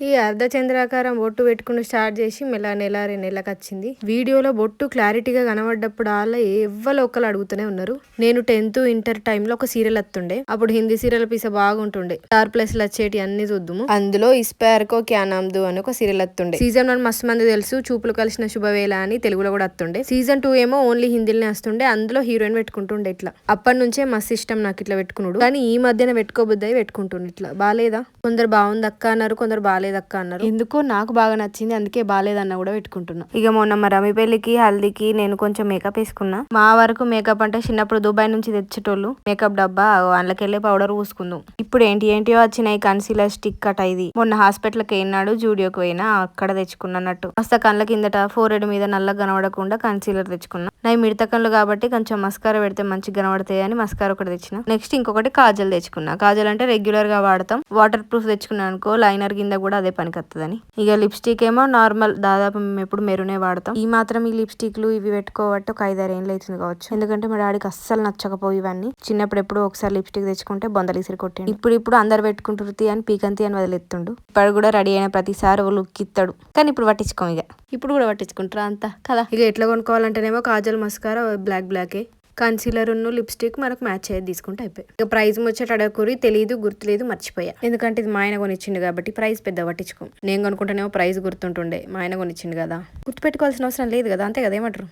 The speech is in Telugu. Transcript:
ఈ అర్ధచంద్రాకారం బొట్టు పెట్టుకుని స్టార్ట్ చేసి మెల్ల నెల 2 నెలలకు వచ్చింది. వీడియోలో బొట్టు క్లారిటీగా కనబడ్డప్పుడు అలా ఎవ్వరు ఒకరు అడుగుతూనే ఉన్నారు. నేను 10th ఇంటర్ టైంలో ఒక సీరియల్ వస్తుండే, అప్పుడు హిందీ సీరియల్ పీస బాగుంటుండే. స్టార్ ప్లస్ లో వచ్చేటి అన్ని చూద్దాము. అందులో ఇస్పార్కో క్యానామ్దు అని ఒక సీరియల్ వస్తుండే. సీజన్ 1 మస్తు మంది తెలుసు, చూపులు కలిసిన శుభవేళ అని తెలుగులో కూడా వస్తుండే. సీజన్ 2 ఏమో ఓన్లీ హిందీలోనే వస్తుండే, అందులో హీరోయిన్ పెట్టుకుంటుండే. ఇట్లా అప్పటి నుంచే మస్తు ఇష్టం నాకు ఇట్లా పెట్టుకున్నాడు. కానీ ఈ మధ్యన పెట్టుకోబుద్దాయి పెట్టుకుంటుండే. ఇట్లా బాలేదా, కొందరు బాగుంది అక్క అన్నారు, కొందరు బాలేదు అక్క అన్నారు. ఎందుకో నాకు బాగా నచ్చింది, అందుకే బాలేదన్న కూడా పెట్టుకుంటున్నా. ఇక మొన్న మా రమి పెళ్లికి హల్దీకి నేను కొంచెం మేకప్ వేసుకున్నా. మా వరకు మేకప్ అంటే చిన్నప్పుడు దుబాయ్ నుంచి తెచ్చేటోళ్ళు మేకప్ డబ్బా, అందులోకెళ్ళి పౌడర్ పూసుకుందాం. ఇప్పుడు ఏంటియో వచ్చినాయి, కన్సీలర్ స్టిక్ అట. ఇది మొన్న హాస్పిటల్కి అయినాడు, జూడియోకి పోయినా అక్కడ తెచ్చుకున్నట్టు. కాస్త కళ్ళ కిందట ఫోరెడ్ మీద నల్లగా కనబడకుండా కన్సీలర్ తెచ్చుకున్నా. నా మిడత కళ్ళు కాబట్టి కొంచెం మస్కారా పెడితే మంచిగా కనబడతాయి అని మస్కారా ఒకటి తెచ్చిన. నెక్స్ట్ ఇంకొకటి కాజల్ తెచ్చుకున్నా. కాజల్ అంటే రెగ్యులర్ గా వాడతాం, వాటర్ ప్రూఫ్ తెచ్చుకున్నా అనుకో లైనర్ కింద కూడా అదే పనికొత్తదని. ఇక లిప్స్టిక్ ఏమో నార్మల్, దాదాపు మేము ఎప్పుడు మెరూనే వాడతాం. ఈ మాత్రం ఈ లిప్స్టిక్లు ఇవి పెట్టుకోబట్టి ఒక 5-6 ఏళ్ళు అవుతుంది కావచ్చు. ఎందుకంటే మా డాడీకి అస్సలు నచ్చకపోయి ఇవన్నీ. చిన్నప్పుడు ఎప్పుడు ఒకసారి లిప్స్టిక్ తెచ్చుకుంటే బొందలు ఇసిరి కొట్టిండు. ఇప్పుడు అందరు పెట్టుకుంటుర్తి అని పీకంతి అని వదిలేస్తుండు. ఇప్పుడు కూడా రెడీ అయిన ప్రతిసారి లుక్ ఇస్తాడు, కానీ ఇప్పుడు పట్టించుకోం. ఇక ఇప్పుడు కూడా పట్టించుకుంటారా అంతా కదా. ఇక ఎట్లా కొనుక్కోవాలంటేనేమో కాజల్ మస్కారా బ్లాకే, కన్సీలర్ ఉన్న లిప్స్టిక్ మనకు మ్యాచ్ అయ్యేది తీసుకుంటే అయిపోయి. ఇక ప్రైజ్ వచ్చేట అడగకూరి, తెలియదు గుర్తులేదు మర్చిపోయా. ఎందుకంటే ఇది మా ఆయన కొనిచ్చిండు కాబట్టి ప్రైజ్ పెద్ద పట్టించుకో. నేను కొనుక్కుంటేనేమో ప్రైజ్ గుర్తుంటుండే, మా ఆయన కొనిచ్చిండు కదా, గుర్తుపెట్టుకోవాల్సిన అవసరం లేదు కదా, అంతే కదా, ఏమంటారు.